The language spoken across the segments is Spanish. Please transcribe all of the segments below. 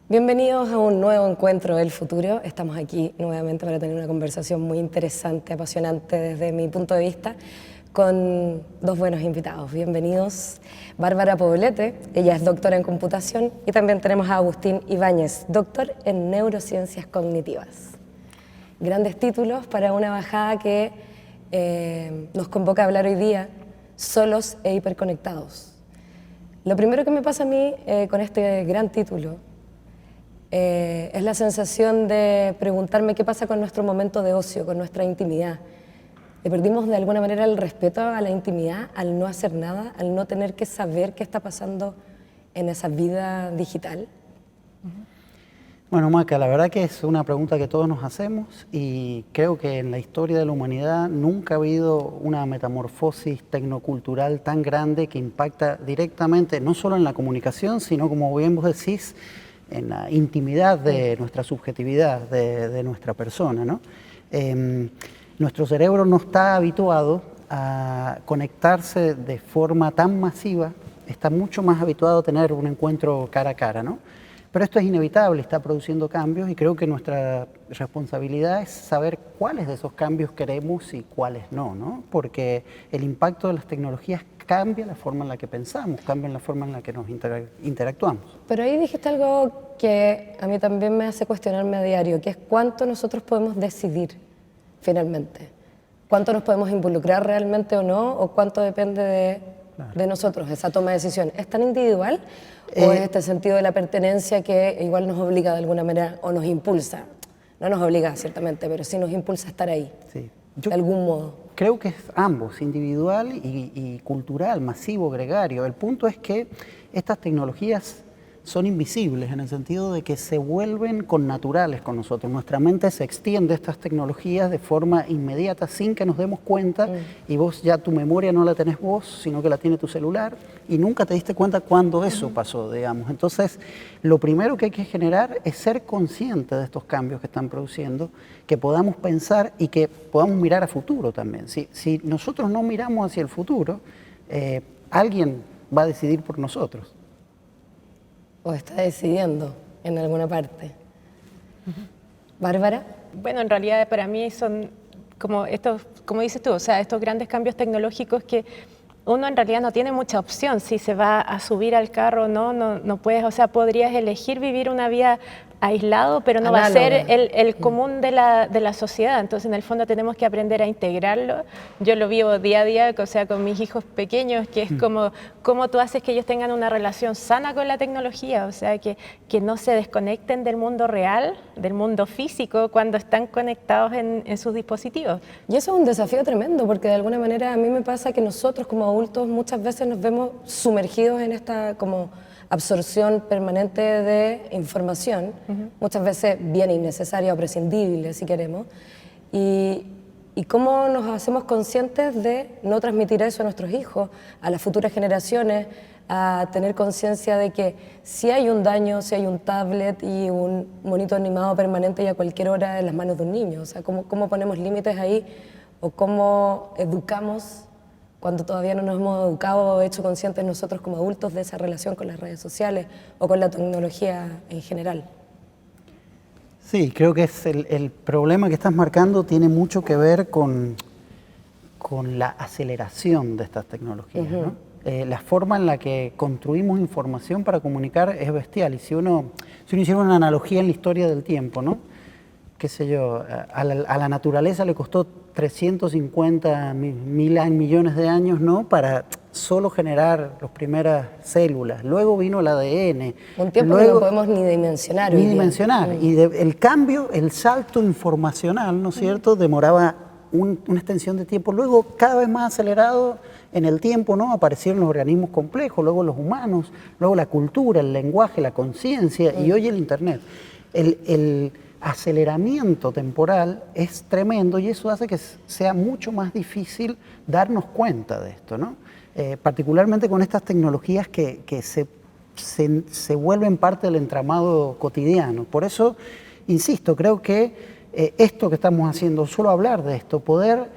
Bienvenidos a un nuevo encuentro del futuro. Estamos aquí nuevamente para tener una conversación muy interesante, apasionante desde mi punto de vista, con dos buenos invitados. Bienvenidos, Bárbara Poblete, ella es doctora en computación, y también tenemos a Agustín Ibáñez, doctor en neurociencias cognitivas. Grandes títulos para una bajada que nos convoca a hablar hoy día, solos e hiperconectados. Lo primero que me pasa a mí con este gran título es la sensación de preguntarme qué pasa con nuestro momento de ocio, con nuestra intimidad. Le perdimos de alguna manera el respeto a la intimidad al no hacer nada, al no tener que saber qué está pasando en esa vida digital. Bueno, Maca, la verdad que es una pregunta que todos nos hacemos y creo que en la historia de la humanidad nunca ha habido una metamorfosis tecnocultural tan grande que impacta directamente no solo en la comunicación, sino, como bien vos decís, en la intimidad de nuestra subjetividad, de nuestra persona, ¿no? Nuestro cerebro no está habituado a conectarse de forma tan masiva, está mucho más habituado a tener un encuentro cara a cara, ¿no? Pero esto es inevitable, está produciendo cambios y creo que nuestra responsabilidad es saber cuáles de esos cambios queremos y cuáles no, ¿no? Porque el impacto de las tecnologías cambia la forma en la que pensamos, cambia la forma en la que nos interactuamos. Pero ahí dijiste algo que a mí también me hace cuestionarme a diario, que es cuánto nosotros podemos decidir finalmente. Cuánto nos podemos involucrar realmente o no, o cuánto depende de nosotros, esa toma de decisión. ¿Es tan individual o es este sentido de la pertenencia que igual nos obliga de alguna manera o nos impulsa? No nos obliga, ciertamente, pero sí nos impulsa a estar ahí, Sí. de algún modo. Creo que es ambos, individual y cultural, masivo, gregario. El punto es que estas tecnologías son invisibles en el sentido de que se vuelven connaturales con nosotros. Nuestra mente se extiende a estas tecnologías de forma inmediata sin que nos demos cuenta y vos ya tu memoria no la tenés vos, sino que la tiene tu celular y nunca te diste cuenta cuándo eso pasó, digamos. Entonces, lo primero que hay que generar es ser consciente de estos cambios que están produciendo, que podamos pensar y que podamos mirar a futuro también. Si nosotros no miramos hacia el futuro, alguien va a decidir por nosotros. ¿O está decidiendo en alguna parte? ¿Bárbara? Bueno, en realidad para mí son como estos, como dices tú, o sea, estos grandes cambios tecnológicos que uno en realidad no tiene mucha opción si se va a subir al carro o no puedes, o sea, podrías elegir vivir una vida aislado, pero no va a ser el común de la sociedad. Entonces, en el fondo tenemos que aprender a integrarlo. Yo lo vivo día a día, o sea, con mis hijos pequeños, que es como cómo tú haces que ellos tengan una relación sana con la tecnología, o sea, que no se desconecten del mundo real, del mundo físico, cuando están conectados en sus dispositivos. Y eso es un desafío tremendo, porque de alguna manera a mí me pasa que nosotros como adultos muchas veces nos vemos sumergidos en esta como absorción permanente de información, muchas veces bien innecesaria o prescindible, si queremos, y cómo nos hacemos conscientes de no transmitir eso a nuestros hijos, a las futuras generaciones, a tener conciencia de que si hay un daño, si hay un tablet y un monito animado permanente y a cualquier hora en las manos de un niño, o sea, cómo ponemos límites ahí o cómo educamos cuando todavía no nos hemos educado o hecho conscientes nosotros como adultos de esa relación con las redes sociales o con la tecnología en general. Sí, creo que es el problema que estás marcando tiene mucho que ver con la aceleración de estas tecnologías, ¿no? La forma en la que construimos información para comunicar es bestial. Y si uno hiciera una analogía en la historia del tiempo, ¿no? Qué sé yo, a la naturaleza le costó 350 millones de años, ¿no? Para solo generar las primeras células. Luego vino el ADN. Un tiempo que no podemos ni dimensionar. Ni dimensionar. Y el cambio, el salto informacional, ¿no es cierto?, demoraba una extensión de tiempo. Luego, cada vez más acelerado en el tiempo, ¿no?, aparecieron los organismos complejos, luego los humanos, luego la cultura, el lenguaje, la conciencia y hoy el Internet. El aceleramiento temporal es tremendo y eso hace que sea mucho más difícil darnos cuenta de esto, ¿no? Particularmente con estas tecnologías que se vuelven parte del entramado cotidiano. Por eso, insisto, creo que esto que estamos haciendo, solo hablar de esto, poder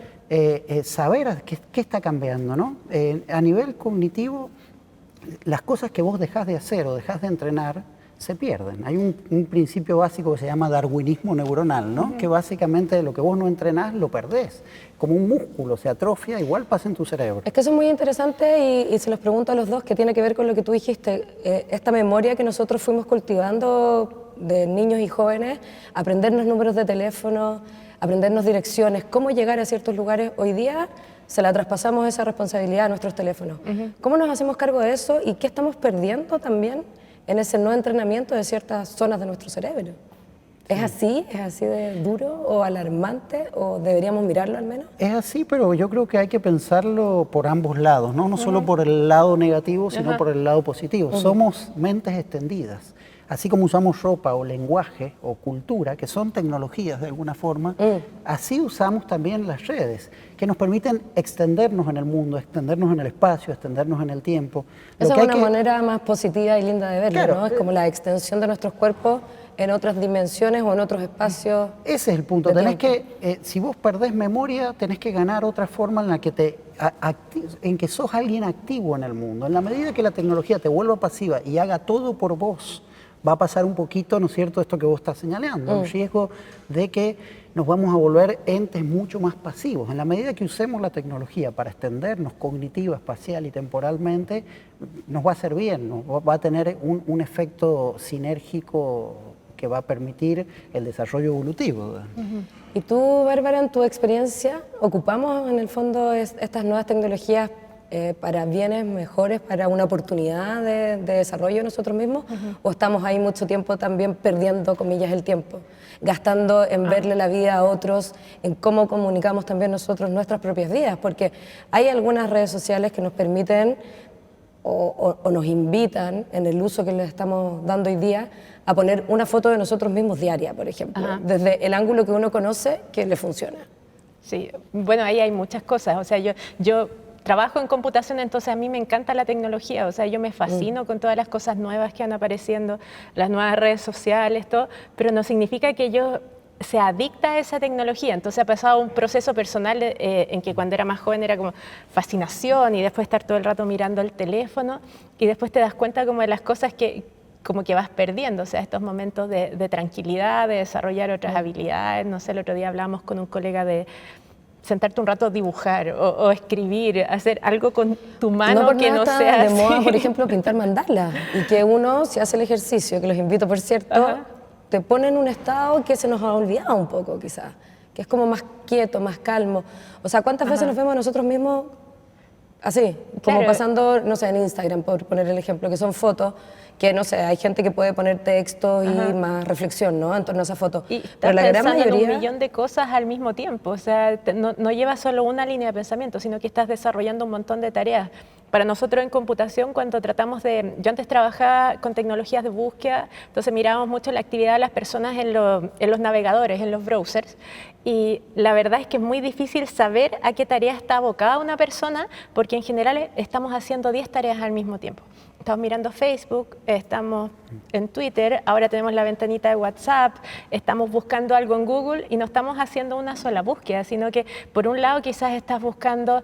saber qué está cambiando, ¿no? A nivel cognitivo, las cosas que vos dejás de hacer o dejás de entrenar se pierden. Hay un principio básico que se llama darwinismo neuronal, ¿no? Que básicamente lo que vos no entrenás lo perdés. Como un músculo se atrofia, igual pasa en tu cerebro. Es que eso es muy interesante y se los pregunto a los dos, que tiene que ver con lo que tú dijiste, esta memoria que nosotros fuimos cultivando de niños y jóvenes, aprendernos números de teléfono, aprendernos direcciones, cómo llegar a ciertos lugares. Hoy día se la traspasamos esa responsabilidad a nuestros teléfonos. ¿Cómo nos hacemos cargo de eso y qué estamos perdiendo también en ese no entrenamiento de ciertas zonas de nuestro cerebro? ¿Es así? ¿Es así de duro o alarmante? ¿O deberíamos mirarlo al menos? Es así, pero yo creo que hay que pensarlo por ambos lados, ¿no? No solo por el lado negativo, sino por el lado positivo. Somos mentes extendidas. Así como usamos ropa o lenguaje o cultura, que son tecnologías de alguna forma, así usamos también las redes, que nos permiten extendernos en el mundo, extendernos en el espacio, extendernos en el tiempo. Esa es una manera más positiva y linda de verlo, ¿no? Es como la extensión de nuestros cuerpos en otras dimensiones o en otros espacios. Ese es el punto. Si vos perdés memoria, tenés que ganar otra forma en la que en que sos alguien activo en el mundo. En la medida que la tecnología te vuelva pasiva y haga todo por vos, va a pasar un poquito, ¿no es cierto?, esto que vos estás señalando, el riesgo de que nos vamos a volver entes mucho más pasivos. En la medida que usemos la tecnología para extendernos cognitiva, espacial y temporalmente, nos va a hacer bien, va a tener un efecto sinérgico que va a permitir el desarrollo evolutivo. Y tú, Bárbara, en tu experiencia, ¿ocupamos en el fondo estas nuevas tecnologías para bienes mejores, para una oportunidad de desarrollo de nosotros mismos? ¿O estamos ahí mucho tiempo también perdiendo, comillas, el tiempo? Gastando en verle la vida a otros, en cómo comunicamos también nosotros nuestras propias vidas, porque hay algunas redes sociales que nos permiten o nos invitan, en el uso que les estamos dando hoy día, a poner una foto de nosotros mismos diaria, por ejemplo, desde el ángulo que uno conoce que le funciona. Sí, bueno, ahí hay muchas cosas. O sea, yo trabajo en computación, entonces a mí me encanta la tecnología, o sea, yo me fascino con todas las cosas nuevas que van apareciendo, las nuevas redes sociales, todo, pero no significa que yo sea adicta a esa tecnología. Entonces ha pasado un proceso personal en que cuando era más joven era como fascinación y después estar todo el rato mirando el teléfono y después te das cuenta como de las cosas que como que vas perdiendo, o sea, estos momentos de tranquilidad, de desarrollar otras habilidades. No sé, el otro día hablábamos con un colega de sentarte un rato a dibujar o escribir, hacer algo con tu mano que no sea de moda, así. por ejemplo, pintar mandalas, y que uno, si hace el ejercicio, que los invito, por cierto, te pone en un estado que se nos ha olvidado un poco, quizás, que es como más quieto, más calmo. O sea, ¿cuántas veces nos vemos nosotros mismos así, como pasando, no sé, en Instagram, por poner el ejemplo, que son fotos que, no sé, hay gente que puede poner texto y más reflexión, ¿no?, en torno a esa foto. Y pero la gran mayoría mayoría... en un millón de cosas al mismo tiempo, o sea, no llevas solo una línea de pensamiento, sino que estás desarrollando un montón de tareas. Para nosotros en computación, cuando tratamos de... Yo antes trabajaba con tecnologías de búsqueda, entonces mirábamos mucho la actividad de las personas en los navegadores, en los browsers, y la verdad es que es muy difícil saber a qué tarea está abocada una persona, porque en general estamos haciendo 10 tareas al mismo tiempo. Estamos mirando Facebook, estamos en Twitter, ahora tenemos la ventanita de WhatsApp, estamos buscando algo en Google y no estamos haciendo una sola búsqueda, sino que por un lado quizás estás buscando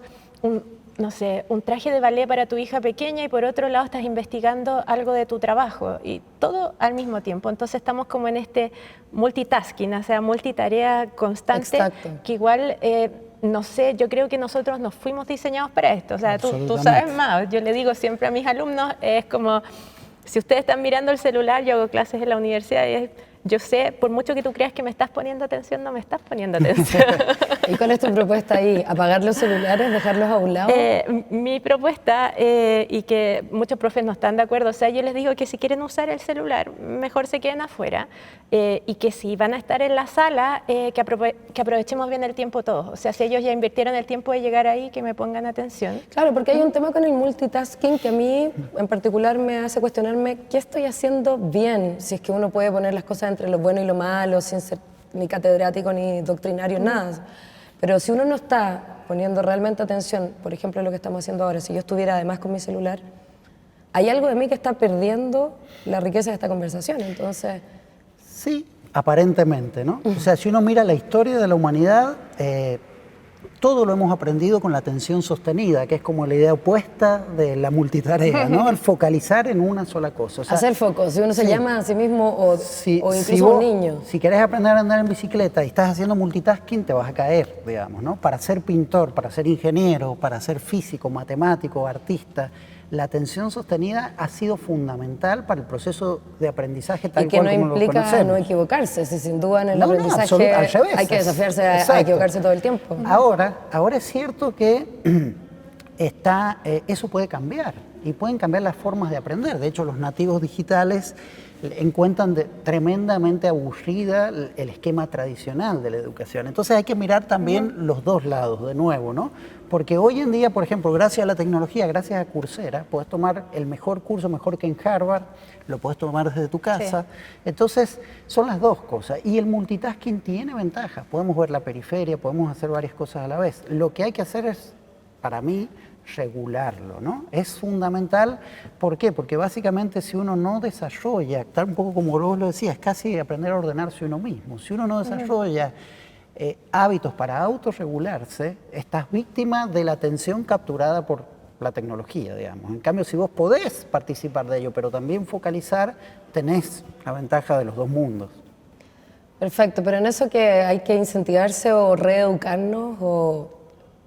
no sé, un traje de ballet para tu hija pequeña y por otro lado estás investigando algo de tu trabajo y todo al mismo tiempo. Entonces estamos como en este multitasking, o sea, multitarea constante. Exacto. Que igual, no sé, yo creo que nosotros nos fuimos diseñados para esto. O sea, tú sabes más. Yo le digo siempre a mis alumnos, es como, si ustedes están mirando el celular, yo hago clases en la universidad y yo sé, por mucho que tú creas que me estás poniendo atención, no me estás poniendo atención. ¿Y cuál es tu propuesta ahí? ¿Apagar los celulares, dejarlos a un lado? Mi propuesta, y que muchos profes no están de acuerdo, o sea, yo les digo que si quieren usar el celular, mejor se queden afuera, y que si van a estar en la sala, que aprovechemos bien el tiempo todos. O sea, si ellos ya invirtieron el tiempo de llegar ahí, que me pongan atención. Claro, porque hay un tema con el multitasking que a mí en particular me hace cuestionarme qué estoy haciendo bien, si es que uno puede poner las cosas entre lo bueno y lo malo, sin ser ni catedrático ni doctrinario, nada. Pero si uno no está poniendo realmente atención, por ejemplo, lo que estamos haciendo ahora, si yo estuviera además con mi celular, hay algo de mí que está perdiendo la riqueza de esta conversación, entonces... Sí, aparentemente, ¿no? O sea, si uno mira la historia de la humanidad, todo lo hemos aprendido con la atención sostenida, que es como la idea opuesta de la multitarea, ¿no? El focalizar en una sola cosa. O sea, hacer foco, si uno se llama a sí mismo o incluso vos, un niño. Si querés aprender a andar en bicicleta y estás haciendo multitasking, te vas a caer, digamos, ¿no? Para ser pintor, para ser ingeniero, para ser físico, matemático, artista, la atención sostenida ha sido fundamental para el proceso de aprendizaje tal cual como lo conocemos. Y que no implica no equivocarse, si sin duda en el aprendizaje al revés, hay que desafiarse a equivocarse todo el tiempo. Ahora es cierto que eso puede cambiar y pueden cambiar las formas de aprender. De hecho, los nativos digitales encuentran tremendamente aburrida el esquema tradicional de la educación. Entonces hay que mirar también los dos lados de nuevo, ¿no? Porque hoy en día, por ejemplo, gracias a la tecnología, gracias a Coursera, puedes tomar el mejor curso, mejor que en Harvard, lo puedes tomar desde tu casa. Sí. Entonces, son las dos cosas. Y el multitasking tiene ventajas. Podemos ver la periferia, podemos hacer varias cosas a la vez. Lo que hay que hacer es, para mí, regularlo, ¿no? Es fundamental. ¿Por qué? Porque básicamente si uno no desarrolla, tal un poco como vos lo decías, es casi aprender a ordenarse uno mismo. Si uno no desarrolla hábitos para autorregularse, estás víctima de la atención capturada por la tecnología, digamos. En cambio, si vos podés participar de ello, pero también focalizar, tenés la ventaja de los dos mundos. Perfecto, pero en eso que hay que incentivarse o reeducarnos o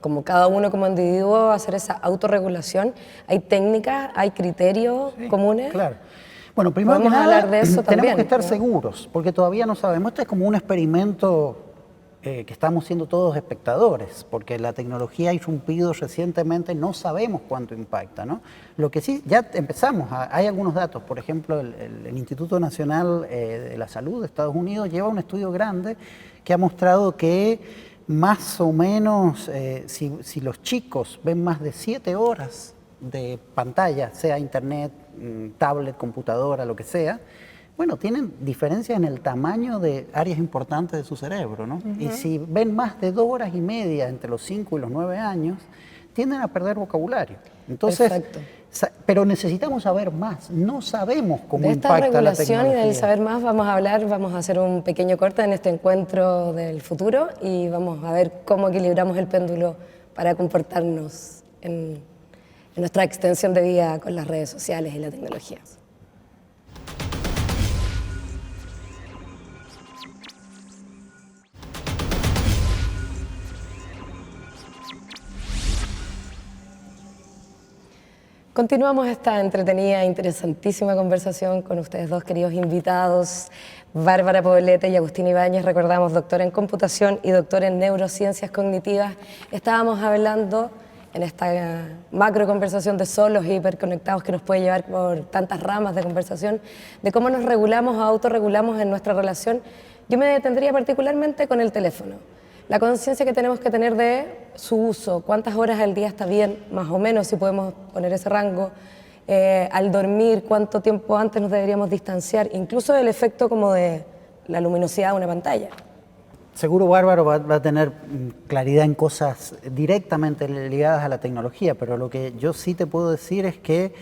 como cada uno como individuo hacer esa autorregulación, ¿hay técnicas, hay criterios comunes? Claro. Bueno, primero que nada, hablar de eso tenemos también, que estar ¿no? seguros, porque todavía no sabemos. Este es como un experimento que estamos siendo todos espectadores, porque la tecnología ha irrumpido recientemente, no sabemos cuánto impacta, ¿no? Lo que sí, ya empezamos, hay algunos datos, por ejemplo, el Instituto Nacional de la Salud de Estados Unidos lleva un estudio grande que ha mostrado que más o menos, si los chicos ven más de 7 horas de pantalla, sea internet, tablet, computadora, lo que sea, bueno, tienen diferencias en el tamaño de áreas importantes de su cerebro, ¿no? Y si ven más de 2 horas y media entre los 5 y los 9 años, tienden a perder vocabulario. Entonces, pero necesitamos saber más. No sabemos cómo impacta la tecnología. De esta regulación y del saber más vamos a hablar, vamos a hacer un pequeño corte en este encuentro del futuro y vamos a ver cómo equilibramos el péndulo para comportarnos en nuestra extensión de vida con las redes sociales y la tecnología. Continuamos esta entretenida e interesantísima conversación con ustedes dos queridos invitados, Bárbara Poblete y Agustín Ibáñez, recordamos, doctor en computación y doctor en neurociencias cognitivas. Estábamos hablando en esta macro conversación de solos y hiperconectados que nos puede llevar por tantas ramas de conversación, de cómo nos regulamos o autorregulamos en nuestra relación. Yo me detendría particularmente con el teléfono. La conciencia que tenemos que tener de su uso, cuántas horas al día está bien, más o menos, si podemos poner ese rango, al dormir, cuánto tiempo antes nos deberíamos distanciar, incluso el efecto como de la luminosidad de una pantalla. Seguro Bárbaro va a tener claridad en cosas directamente ligadas a la tecnología, pero lo que yo sí te puedo decir es que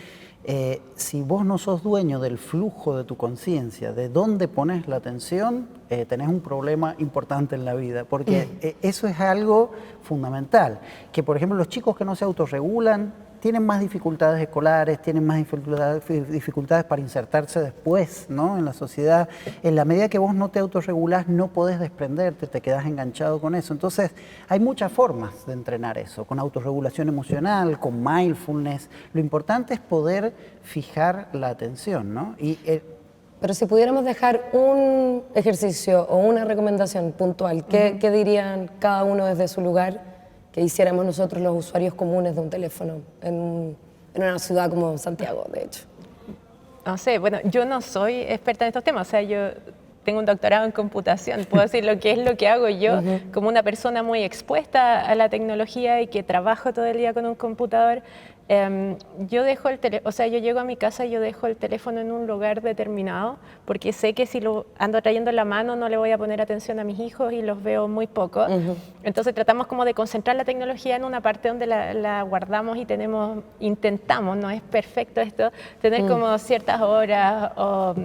si vos no sos dueño del flujo de tu conciencia, de dónde pones la atención, tenés un problema importante en la vida, porque eso es algo fundamental. Que, por ejemplo, los chicos que no se autorregulan tienen más dificultades escolares, tienen más dificultades para insertarse después, ¿no?, en la sociedad. En la medida que vos no te autorregulás, no podés desprenderte, te quedás enganchado con eso. Entonces, hay muchas formas de entrenar eso, con autorregulación emocional, con mindfulness. Lo importante es poder fijar la atención, ¿no? Pero si pudiéramos dejar un ejercicio o una recomendación puntual, ¿qué dirían cada uno desde su lugar que hiciéramos nosotros los usuarios comunes de un teléfono en una ciudad como Santiago, de hecho? No sé, bueno, yo no soy experta en estos temas, o sea, yo tengo un doctorado en computación, puedo decir lo que es lo que hago yo como una persona muy expuesta a la tecnología y que trabajo todo el día con un computador. Yo dejo yo llego a mi casa y yo dejo el teléfono en un lugar determinado porque sé que si lo ando trayendo en la mano no le voy a poner atención a mis hijos y los veo muy poco. Entonces tratamos como de concentrar la tecnología en una parte donde la guardamos y intentamos, no es perfecto esto, tener como ciertas horas o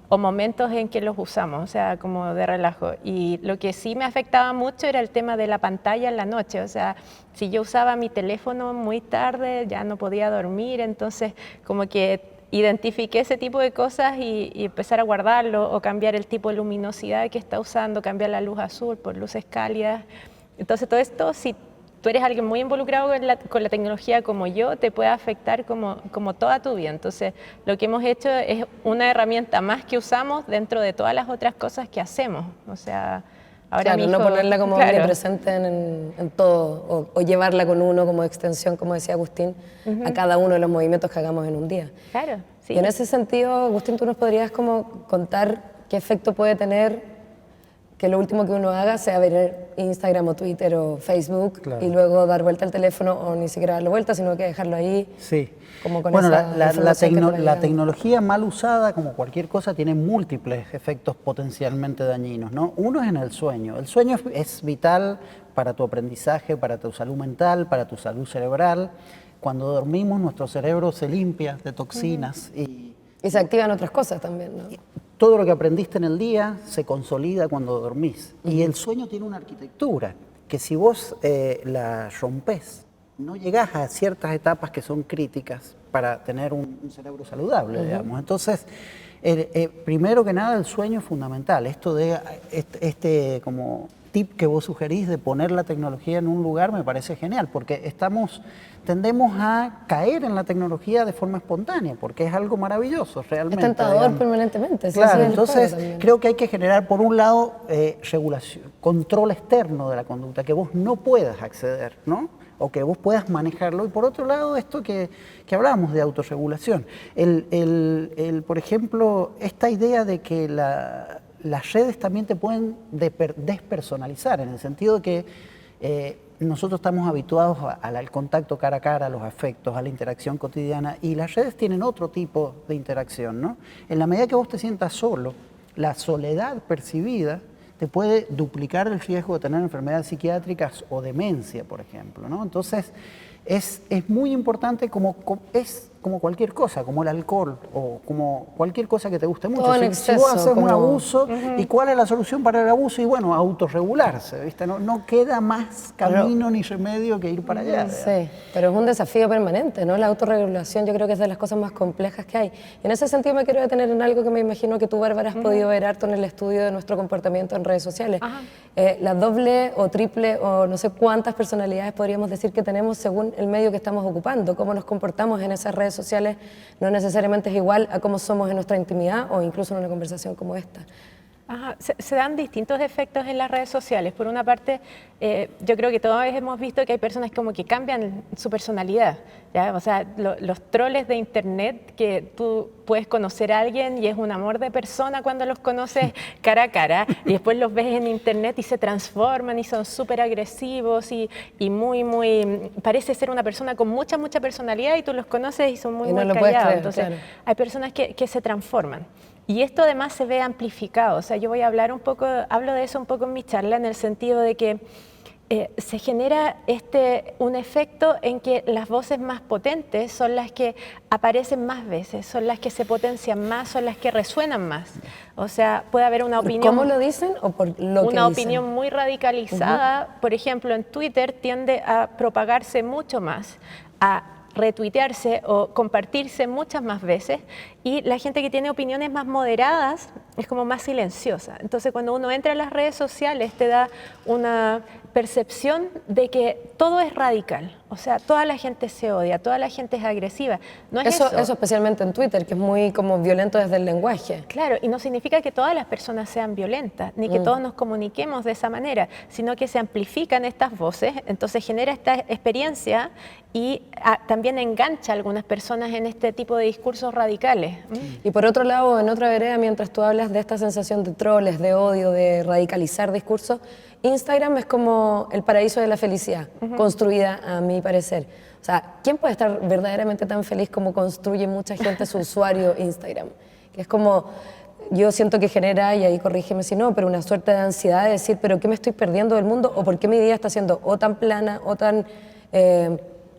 o momentos en que los usamos, o sea, como de relajo. Y lo que sí me afectaba mucho era el tema de la pantalla en la noche, o sea, si yo usaba mi teléfono muy tarde, ya no podía dormir, entonces como que identifiqué ese tipo de cosas y empezar a guardarlo o cambiar el tipo de luminosidad que está usando, cambiar la luz azul por luces cálidas. Entonces todo esto, si tú eres alguien muy involucrado con la tecnología como yo, te puede afectar como toda tu vida. Entonces, lo que hemos hecho es una herramienta más que usamos dentro de todas las otras cosas que hacemos. O sea, ahora claro, mi hijo, no ponerla como claro, omnipresente en todo, o llevarla con uno como extensión, como decía Agustín, a cada uno de los movimientos que hagamos en un día. claro, sí. Y en ese sentido, Agustín, ¿tú nos podrías como contar qué efecto puede tener que lo último que uno haga sea ver Instagram o Twitter o Facebook Claro. y luego dar vuelta al teléfono o ni siquiera darle vuelta, sino que dejarlo ahí? Sí. Como con Bueno, esa información que te va la llegando. tecnología mal usada, como cualquier cosa, tiene múltiples efectos potencialmente dañinos, ¿no? Uno es en el sueño. El sueño es vital para tu aprendizaje, para tu salud mental, para tu salud cerebral. Cuando dormimos, nuestro cerebro se limpia de toxinas y Y se activan otras cosas también, ¿no? todo lo que aprendiste en el día se consolida cuando dormís. Y el sueño tiene una arquitectura que si vos la rompés, no llegás a ciertas etapas que son críticas para tener un cerebro saludable, digamos. Entonces, primero que nada, el sueño es fundamental. Esto de este como tip que vos sugerís de poner la tecnología en un lugar me parece genial, porque tendemos a caer en la tecnología de forma espontánea, porque es algo maravilloso realmente. Es tentador digamos. permanentemente. Sí, Claro, sí, el entonces juego también. creo que hay que generar, por un lado, regulación, control externo de la conducta, que vos no puedas acceder, ¿no? O que vos puedas manejarlo. Y por otro lado, esto que hablábamos de autorregulación. Por ejemplo, esta idea de que las redes también te pueden despersonalizar, en el sentido de que nosotros estamos habituados al contacto cara a cara, a los afectos, a la interacción cotidiana, y las redes tienen otro tipo de interacción, ¿no? En la medida que vos te sientas solo, la soledad percibida te puede duplicar el riesgo de tener enfermedades psiquiátricas o demencia, por ejemplo, ¿no? Entonces, es muy importante es como cualquier cosa, como el alcohol o como cualquier cosa que te guste mucho. Todo en Si exceso, vos haces un como- abuso, ¿y cuál es la solución para el abuso? Y bueno, autorregularse, ¿viste? No queda más camino ni remedio que ir para allá. digamos. Sí, pero es un desafío permanente, ¿no? La autorregulación yo creo que es de las cosas más complejas que hay. Y en ese sentido me quiero detener en algo que me imagino que tú, Bárbara, has podido ver harto en el estudio de nuestro comportamiento en redes sociales. La doble o triple o no sé cuántas personalidades podríamos decir que tenemos según el medio que estamos ocupando, cómo nos comportamos en esas redes sociales no necesariamente es igual a cómo somos en nuestra intimidad o incluso en una conversación como esta. Ajá, se dan distintos efectos en las redes sociales. Por una parte, yo creo que todos hemos visto que hay personas como que cambian su personalidad, ¿ya? O sea, los troles de internet, que tú puedes conocer a alguien y es un amor de persona cuando los conoces cara a cara, y después los ves en internet y se transforman y son súper agresivos y parece ser una persona con mucha personalidad y tú los conoces y son muy Y no lo callados. puedes creer, Entonces, claro. hay personas que se transforman. Y esto además se ve amplificado, o sea, yo voy a hablar hablo de eso un poco en mi charla, en el sentido de que se genera un efecto en que las voces más potentes son las que aparecen más veces, son las que se potencian más, son las que resuenan más. O sea, puede haber una opinión... ¿Cómo lo dicen o por lo que Una dicen? opinión muy radicalizada, por ejemplo, en Twitter tiende a propagarse mucho más, a retuitearse o compartirse muchas más veces, y la gente que tiene opiniones más moderadas es como más silenciosa. Entonces, cuando uno entra en las redes sociales te da una percepción de que todo es radical, o sea, toda la gente se odia, toda la gente es agresiva. No es eso. Eso especialmente en Twitter, que es muy como violento desde el lenguaje. Claro, y no significa que todas las personas sean violentas, ni que todos nos comuniquemos de esa manera, sino que se amplifican estas voces, entonces genera esta experiencia y también engancha a algunas personas en este tipo de discursos radicales. Y por otro lado, en otra vereda, mientras tú hablas de esta sensación de troles, de odio, de radicalizar discursos, Instagram es como el paraíso de la felicidad, construida a mi parecer. O sea, ¿quién puede estar verdaderamente tan feliz como construye mucha gente su usuario Instagram? Que es como, yo siento que genera, y ahí corrígeme si no, pero una suerte de ansiedad de decir, ¿pero qué me estoy perdiendo del mundo? ¿O por qué mi vida está siendo o tan plana, o tan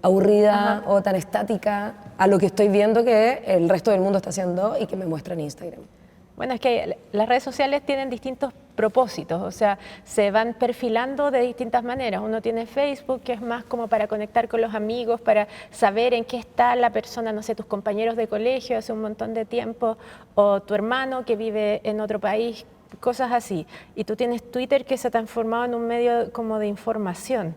aburrida, o tan estática a lo que estoy viendo que el resto del mundo está haciendo y que me muestra en Instagram? Bueno, es que las redes sociales tienen distintos propósitos, o sea, se van perfilando de distintas maneras. Uno tiene Facebook, que es más como para conectar con los amigos, para saber en qué está la persona, no sé, tus compañeros de colegio hace un montón de tiempo, o tu hermano que vive en otro país, cosas así. Y tú tienes Twitter, que se ha transformado en un medio como de información.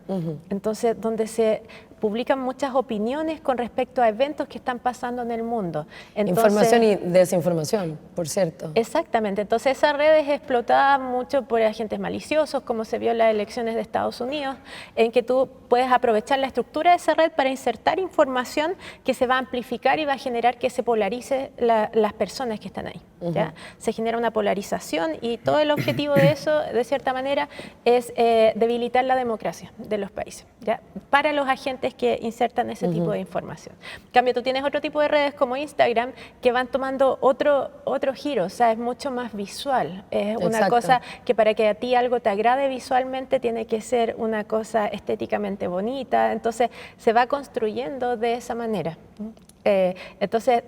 Entonces, donde se publican muchas opiniones con respecto a eventos que están pasando en el mundo. Entonces, información y desinformación, por cierto. Exactamente, entonces esa red es explotada mucho por agentes maliciosos, como se vio en las elecciones de Estados Unidos, en que tú puedes aprovechar la estructura de esa red para insertar información que se va a amplificar y va a generar que se polarice las personas que están ahí. ¿Ya? Se genera una polarización y todo el objetivo de eso, de cierta manera, es debilitar la democracia de los países, ¿ya? Para los agentes que insertan ese tipo de información. En cambio, tú tienes otro tipo de redes como Instagram que van tomando otro giro, o sea, es mucho más visual. Es una cosa que para que a ti algo te agrade visualmente tiene que ser una cosa estéticamente bonita, entonces se va construyendo de esa manera. Entonces,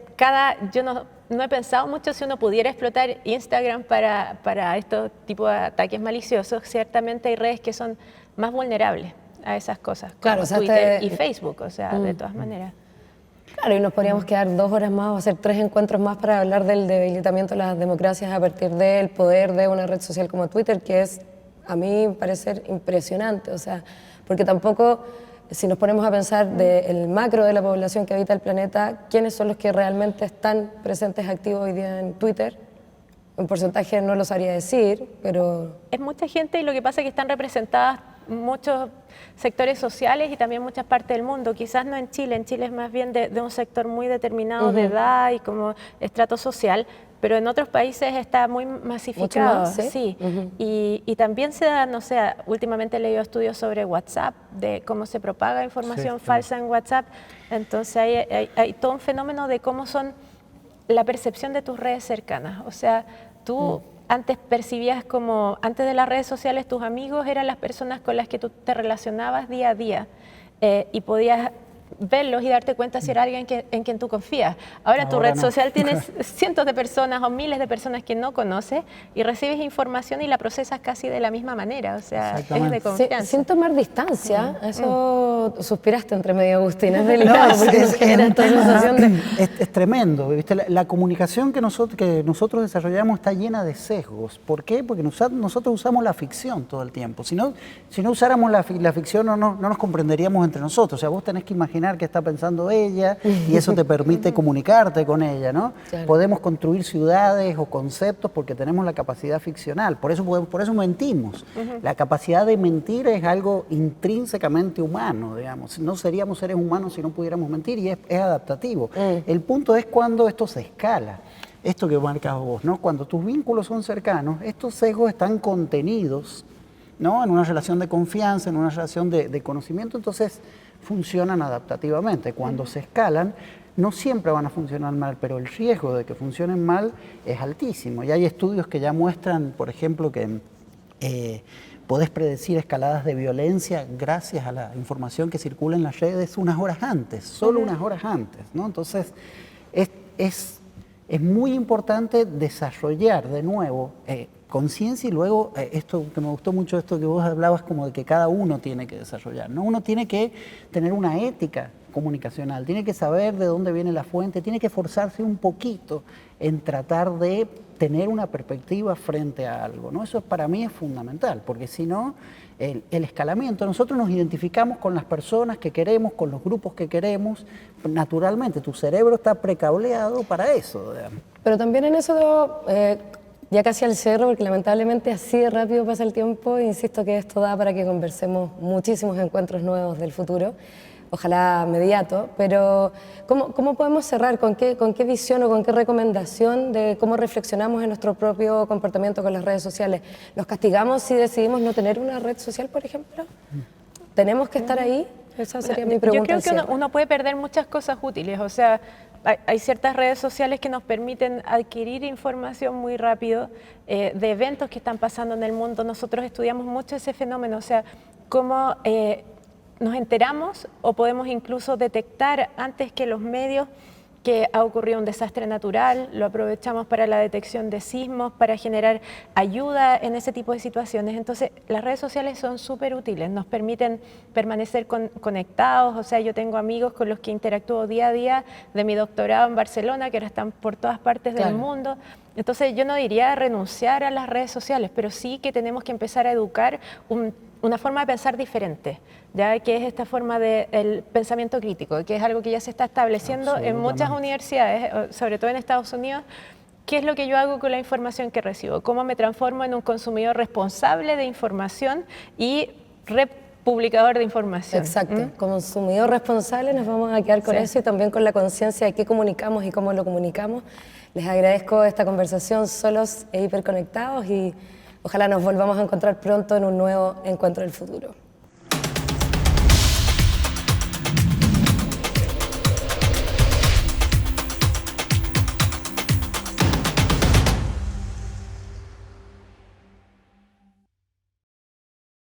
yo no he pensado mucho si uno pudiera explotar Instagram para estos tipos de ataques maliciosos. Ciertamente hay redes que son más vulnerables a esas cosas, como Twitter y Facebook, o sea, de todas maneras. Claro, y nos podríamos quedar 2 horas más o hacer 3 encuentros más para hablar del debilitamiento de las democracias a partir del poder de una red social como Twitter, que es, a mí parecer, impresionante. O sea, porque tampoco, si nos ponemos a pensar del macro de la población que habita el planeta, ¿quiénes son los que realmente están presentes, activos hoy día en Twitter? En porcentaje no lo sabría decir, pero... Es mucha gente y lo que pasa es que están representadas muchos sectores sociales y también muchas partes del mundo, quizás no en Chile es más bien de un sector muy determinado de edad y como estrato social, pero en otros países está muy masificado. Mucho más, ¿sí? Y también se da, no sé, últimamente he leído estudios sobre WhatsApp, de cómo se propaga información falsa en WhatsApp, entonces hay todo un fenómeno de cómo son la percepción de tus redes cercanas, o sea, tú... Antes percibías como, antes de las redes sociales, tus amigos eran las personas con las que tú te relacionabas día a día y podías verlos y darte cuenta si era alguien en quien tú confías. Ahora tu red social tienes cientos de personas o miles de personas que no conoces y recibes información y la procesas casi de la misma manera, o sea, es de confianza. Sin tomar distancia, eso suspiraste entre medio, Agustín, es delicado porque nos genera esta sensación de... Es tremendo, ¿viste? La comunicación que nosotros desarrollamos está llena de sesgos. ¿Por qué? Porque nosotros usamos la ficción todo el tiempo. Si no usáramos la ficción no nos comprenderíamos entre nosotros. O sea, vos tenés que imaginar qué está pensando ella y eso te permite comunicarte con ella, ¿no? Claro. Podemos construir ciudades o conceptos porque tenemos la capacidad ficcional, por eso mentimos. La capacidad de mentir es algo intrínsecamente humano, digamos. No seríamos seres humanos si no pudiéramos mentir y es adaptativo. El punto es cuando esto se escala. Esto que marcas vos, ¿no? Cuando tus vínculos son cercanos, estos sesgos están contenidos, ¿no? En una relación de confianza, en una relación de conocimiento, entonces funcionan adaptativamente. Cuando se escalan, no siempre van a funcionar mal, pero el riesgo de que funcionen mal es altísimo. Y hay estudios que ya muestran, por ejemplo, que podés predecir escaladas de violencia gracias a la información que circula en las redes unas horas antes, solo unas horas antes, ¿no? Entonces, es muy importante desarrollar de nuevo conciencia y luego esto que me gustó mucho, esto que vos hablabas como de que cada uno tiene que desarrollar, ¿no? Uno tiene que tener una ética comunicacional, tiene que saber de dónde viene la fuente, tiene que esforzarse un poquito en tratar de tener una perspectiva frente a algo, ¿no? Eso para mí es fundamental, porque si no, el escalamiento, nosotros nos identificamos con las personas que queremos, con los grupos que queremos, naturalmente tu cerebro está precableado para eso, digamos. Pero también en eso ya casi al cerro, porque lamentablemente así de rápido pasa el tiempo, insisto que esto da para que conversemos muchísimos encuentros nuevos del futuro, ojalá inmediato, pero ¿cómo podemos cerrar? ¿Con qué visión o con qué recomendación de cómo reflexionamos en nuestro propio comportamiento con las redes sociales? ¿Los castigamos si decidimos no tener una red social, por ejemplo? ¿Tenemos que estar ahí? Esa sería mi pregunta. Yo creo que uno puede perder muchas cosas útiles, o sea, hay ciertas redes sociales que nos permiten adquirir información muy rápido de eventos que están pasando en el mundo. Nosotros estudiamos mucho ese fenómeno, o sea, cómo nos enteramos o podemos incluso detectar antes que los medios que ha ocurrido un desastre natural, lo aprovechamos para la detección de sismos, para generar ayuda en ese tipo de situaciones. Entonces, las redes sociales son súper útiles, nos permiten permanecer conectados. O sea, yo tengo amigos con los que interactúo día a día de mi doctorado en Barcelona, que ahora están por todas partes del mundo. Entonces, yo no diría renunciar a las redes sociales, pero sí que tenemos que empezar a educar una forma de pensar diferente, ya que es esta forma del pensamiento crítico, que es algo que ya se está estableciendo en muchas universidades, sobre todo en Estados Unidos. ¿Qué es lo que yo hago con la información que recibo? ¿Cómo me transformo en un consumidor responsable de información y republicador de información? Exacto, como consumidor responsable nos vamos a quedar con eso y también con la conciencia de qué comunicamos y cómo lo comunicamos. Les agradezco esta conversación solos e hiperconectados y ojalá nos volvamos a encontrar pronto en un nuevo encuentro del futuro.